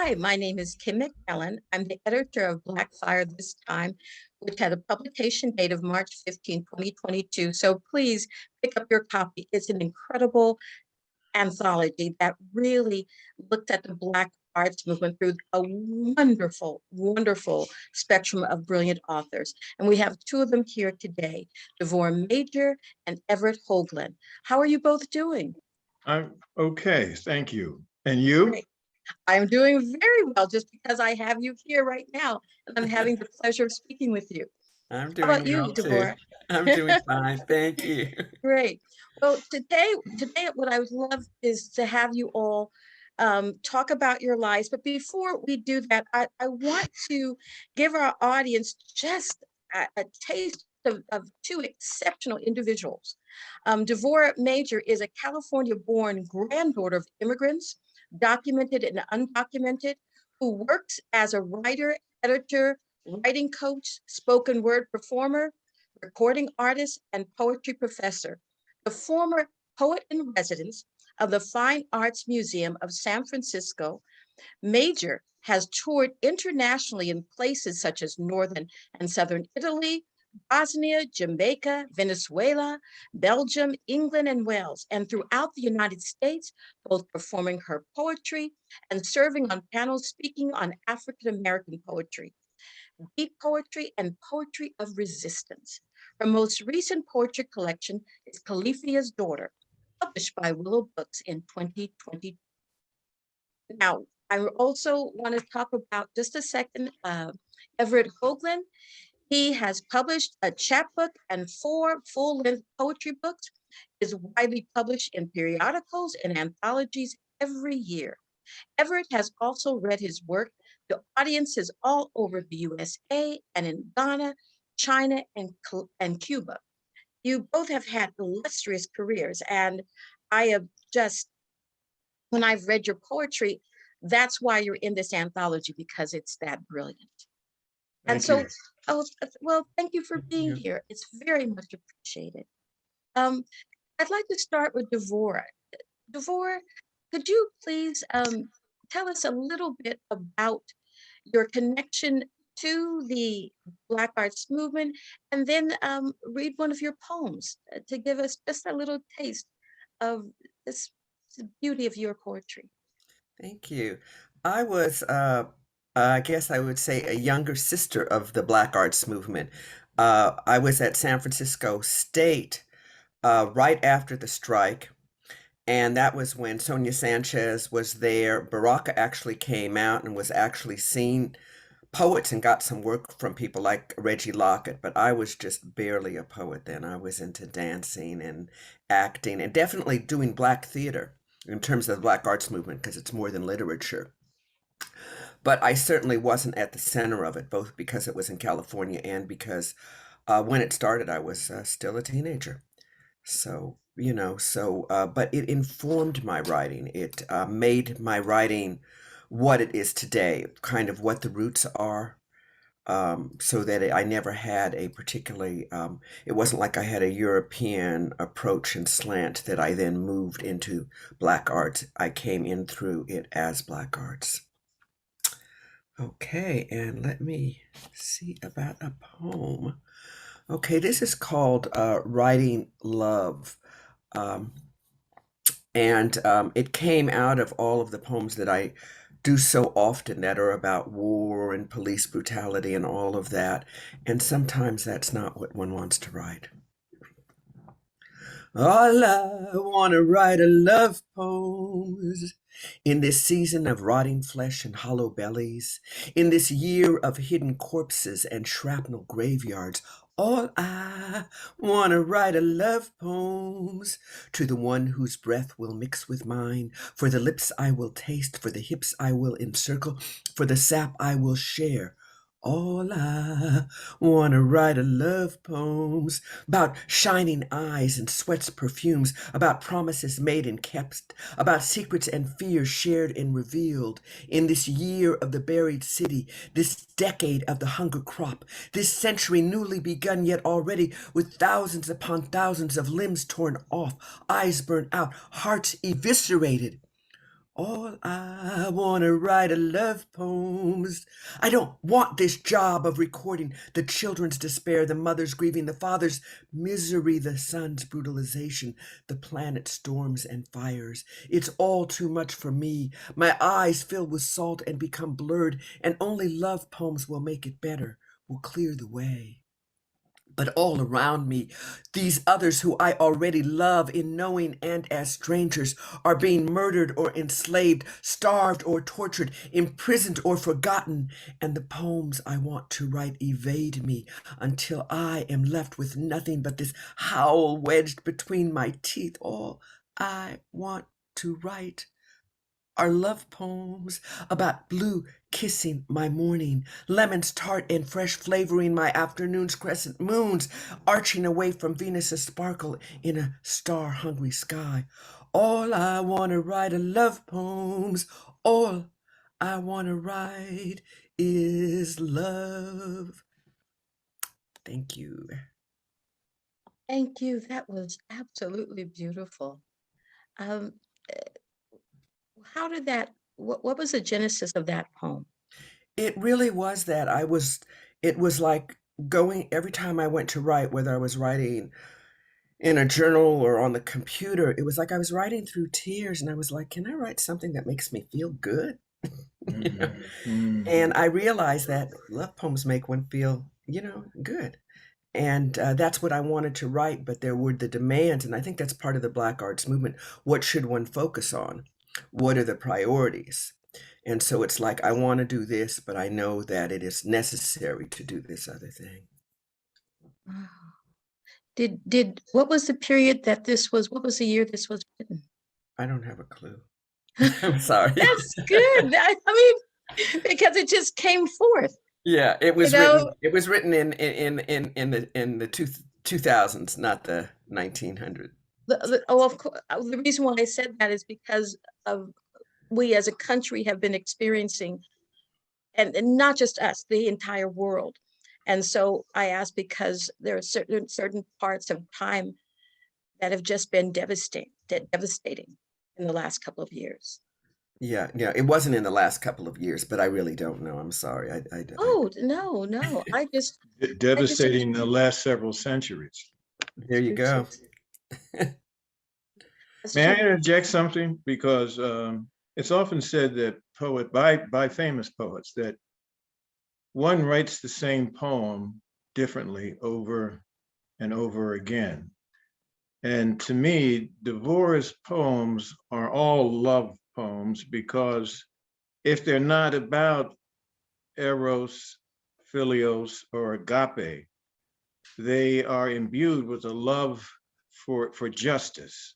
Hi, my name is Kim McMillon. I'm the editor of Black Fire This Time, which had a publication date of March 15, 2022. So please pick up your copy. It's an incredible anthology that really looked at the Black arts movement through a wonderful, wonderful spectrum of brilliant authors. And we have two of them here today, Devorah Major and Everett Hoagland. How are you both doing? I'm okay, thank you. And you? Great. I'm doing very well just because I have you here right now, and I'm having the pleasure of speaking with you. I'm How doing about you, well too. Deborah? I'm doing fine, thank you. Great. Well, today, what I would love is to have you all talk about your lives. But before we do that, I want to give our audience just a taste of two exceptional individuals. Devorah Major is a California-born granddaughter of immigrants, documented and undocumented, who works as a writer, editor, writing coach, spoken word performer, recording artist, and poetry professor. The former poet in residence of the Fine Arts Museum of San Francisco, Major has toured internationally in places such as northern and southern Italy, Bosnia, Jamaica, Venezuela, Belgium, England, and Wales, and throughout the United States, both performing her poetry and serving on panels speaking on African American poetry, beat poetry, and poetry of resistance. Her most recent poetry collection is Califia's Daughter, published by Willow Books in 2020. Now, I also want to talk about just a second Everett Hoagland. He has published a chapbook and 4 full-length poetry books, is widely published in periodicals and anthologies every year. Everett has also read his work to audiences all over the USA and in Ghana, China, and Cuba. You both have had illustrious careers, and I have just, when I've read your poetry, that's why you're in this anthology, because it's that brilliant. And Thank so, you. oh, well, thank you for Thank being you. here. It's very much appreciated. Um, I'd like to start with Devorah. Devorah, could you please tell us a little bit about your connection to the Black arts movement, and then read one of your poems to give us just a little taste of this the beauty of your poetry. Thank you. I was, I guess I would say, a younger sister of the Black Arts Movement. I was at San Francisco State right after the strike, and that was when Sonia Sanchez was there. Baraka actually came out and was actually seen poets and got some work from people like Reggie Lockett, but I was just barely a poet then. I was into dancing and acting and definitely doing Black theater in terms of the Black arts movement because it's more than literature. But I certainly wasn't at the center of it, both because it was in California and because when it started, I was still a teenager. But it informed my writing. It made my writing what it is today, kind of what the roots are, so that I never had a particularly, it wasn't like I had a European approach and slant that I then moved into Black arts. I came in through it as Black arts. Okay, and let me see about a poem. Okay, this is called Writing Love. Um, and it came out of all of the poems that I do so often that are about war and police brutality and all of that. And sometimes that's not what one wants to write. All I want to write are love poems in this season of rotting flesh and hollow bellies, in this year of hidden corpses and shrapnel graveyards. All I want to write are love poems to the one whose breath will mix with mine, for the lips I will taste, for the hips I will encircle, for the sap I will share. All I want to write are love poems about shining eyes and sweat's perfumes, about promises made and kept, about secrets and fears shared and revealed. In this year of the buried city, this decade of the hunger crop, this century newly begun yet already with thousands upon thousands of limbs torn off, eyes burnt out, hearts eviscerated. All I wanna write are love poems. I don't want this job of recording the children's despair, the mother's grieving, the father's misery, the son's brutalization, the planet's storms and fires. It's all too much for me. My eyes fill with salt and become blurred, and only love poems will make it better, will clear the way. But all around me, these others who I already love in knowing and as strangers are being murdered or enslaved, starved or tortured, imprisoned or forgotten, and the poems I want to write evade me until I am left with nothing but this howl wedged between my teeth. All I want to write are love poems about blue kissing my morning, lemons tart and fresh flavoring my afternoons, crescent moons arching away from Venus's sparkle in a star-hungry sky. All I want to write are love poems. All I want to write is love. Thank you. Thank you. That was absolutely beautiful. Um, how did that, what was the genesis of that poem? It really was that it was like going every time I went to write, whether I was writing in a journal or on the computer, it was like I was writing through tears and I was like, can I write something that makes me feel good? You know? And I realized that love poems make one feel, good. And that's what I wanted to write, but there were the demands, and I think that's part of the Black arts movement. What should one focus on? What are the priorities? And so it's like, I want to do this, but I know that it is necessary to do this other thing. Wow. What was the period that what was the year this was written? I don't have a clue. I'm sorry. That's good. I mean, because it just came forth. Yeah, it was written in the 2000s, not the 1900s. Of course, the reason why I said that is because of we as a country have been experiencing, and not just us, the entire world. And so I ask because there are certain parts of time that have just been devastating in the last couple of years. Yeah, it wasn't in the last couple of years, but I really don't know. I'm sorry. Oh, no. Devastating the last several centuries. There you go. May I interject something? Because it's often said that by famous poets that one writes the same poem differently over and over again. And to me, Devorah's poems are all love poems because if they're not about eros, philios, or agape, they are imbued with a love for justice,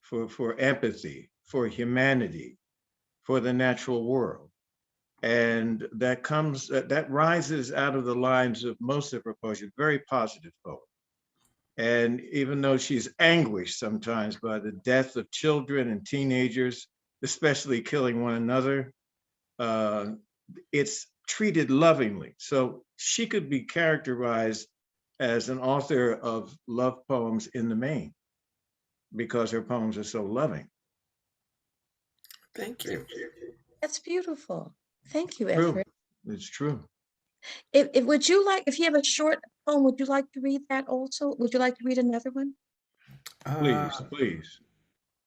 for empathy, for humanity, for the natural world. And that rises out of the lines of most of her poetry, very positive poet. And even though she's anguished sometimes by the death of children and teenagers, especially killing one another, it's treated lovingly. So she could be characterized as an author of love poems in the main because her poems are so loving. Thank you. That's beautiful. Thank you, True. Everett. It's true. If you have a short poem, would you like to read that also? Would you like to read another one? Please.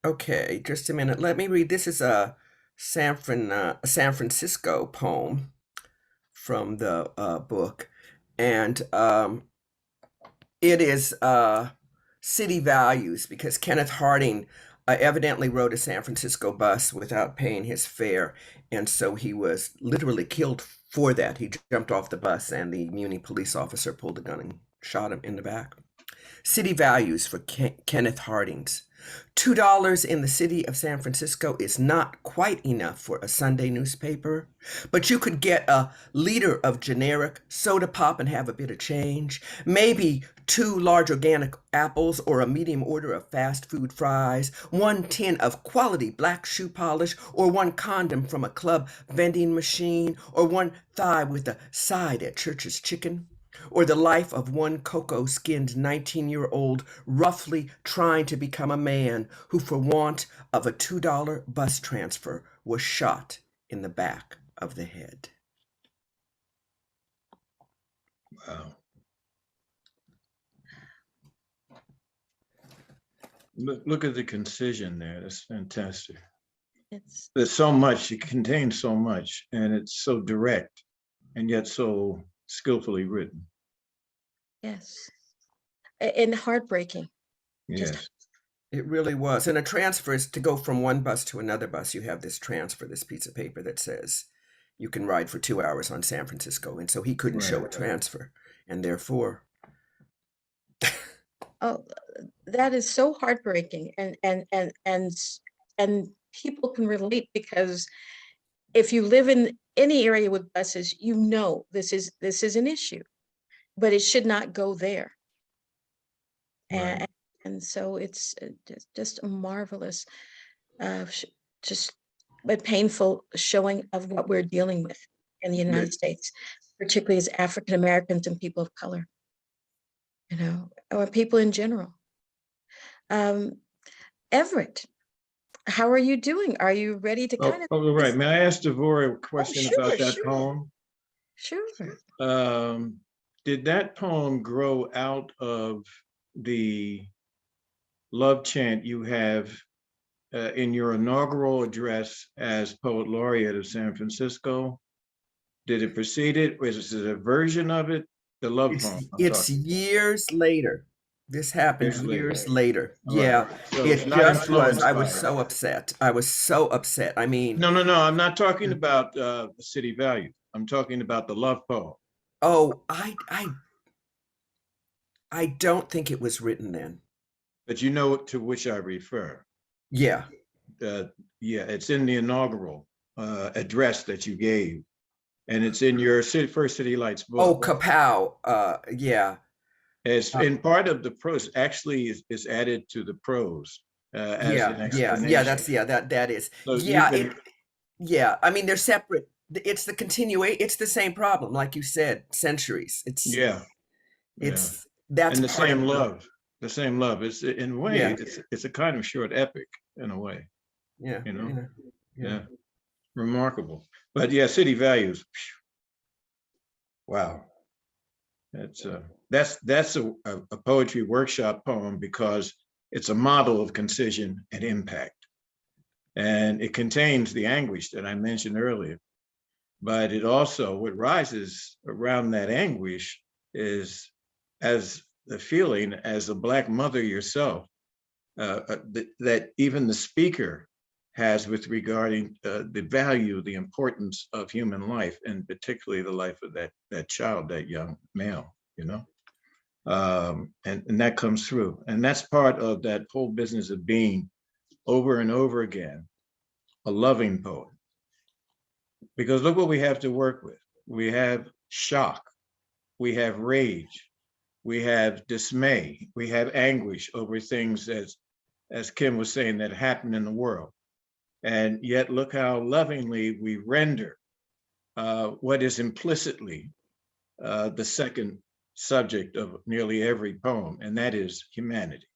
Okay, just a minute. Let me read. This is a San Francisco poem from the book, and it is city values, because Kenneth Harding evidently rode a San Francisco bus without paying his fare, and so he was literally killed for that. He jumped off the bus and the Muni police officer pulled a gun and shot him in the back. City values for Kenneth Harding's. $2 in the city of San Francisco is not quite enough for a Sunday newspaper, but you could get a liter of generic soda pop and have a bit of change, maybe 2 large organic apples or a medium order of fast food fries, 1 tin of quality black shoe polish, or 1 condom from a club vending machine, or 1 thigh with a side at Church's Chicken. Or the life of one cocoa-skinned 19-year-old roughly trying to become a man who, for want of a $2 bus transfer, was shot in the back of the head. Wow. Look at the concision there. That's fantastic. There's so much, it contains so much, and it's so direct and yet so skillfully written. Yes. And heartbreaking. Yes. It really was. And a transfer is to go from one bus to another bus. You have this transfer, this piece of paper that says you can ride for 2 hours on San Francisco. And so he couldn't show a transfer. And therefore. Oh, that is so heartbreaking. And people can relate, because if you live in any area with buses, you know this is an issue, but it should not go there. Right. And so it's just a marvelous, just but painful showing of what we're dealing with in the United States, particularly as African Americans and people of color, or people in general. Everett, how are you doing? Are you ready to kind of? Oh, right. May I ask Devorah a question about that sure. poem? Sure. Did that poem grow out of the love chant you have in your inaugural address as Poet Laureate of San Francisco? Did it precede it? Was it a version of it? The love poem. It's years later. This happened years later. Yeah, So it just was. I was so upset. I was so upset. I mean, no. I'm not talking about City Value. I'm talking about the love poem. Oh, I don't think it was written then. But you know to which I refer. Yeah. Yeah, it's in the inaugural address that you gave, and it's in your first City Lights book. Oh, kapow! Yeah. It's in part of the prose. Actually, is added to the prose as an explanation. That is. So yeah. I mean, they're separate. It's the continuation. It's the same problem, like you said, centuries. It's that's and the same love. The same love. It's in a way. It's a kind of short epic in a way. Yeah. Yeah. Remarkable. But yeah, City Values. Wow. That's a poetry workshop poem because it's a model of concision and impact. And it contains the anguish that I mentioned earlier. But it also, what rises around that anguish is as the feeling as a Black mother yourself, that even the speaker has with regarding the value, the importance of human life, and particularly the life of that child, that young male, and that comes through. And that's part of that whole business of being over and over again a loving poet. Because look what we have to work with. We have shock, we have rage, we have dismay, we have anguish over things as Kim was saying that happen in the world. And yet look how lovingly we render what is implicitly the second subject of nearly every poem, and that is humanity.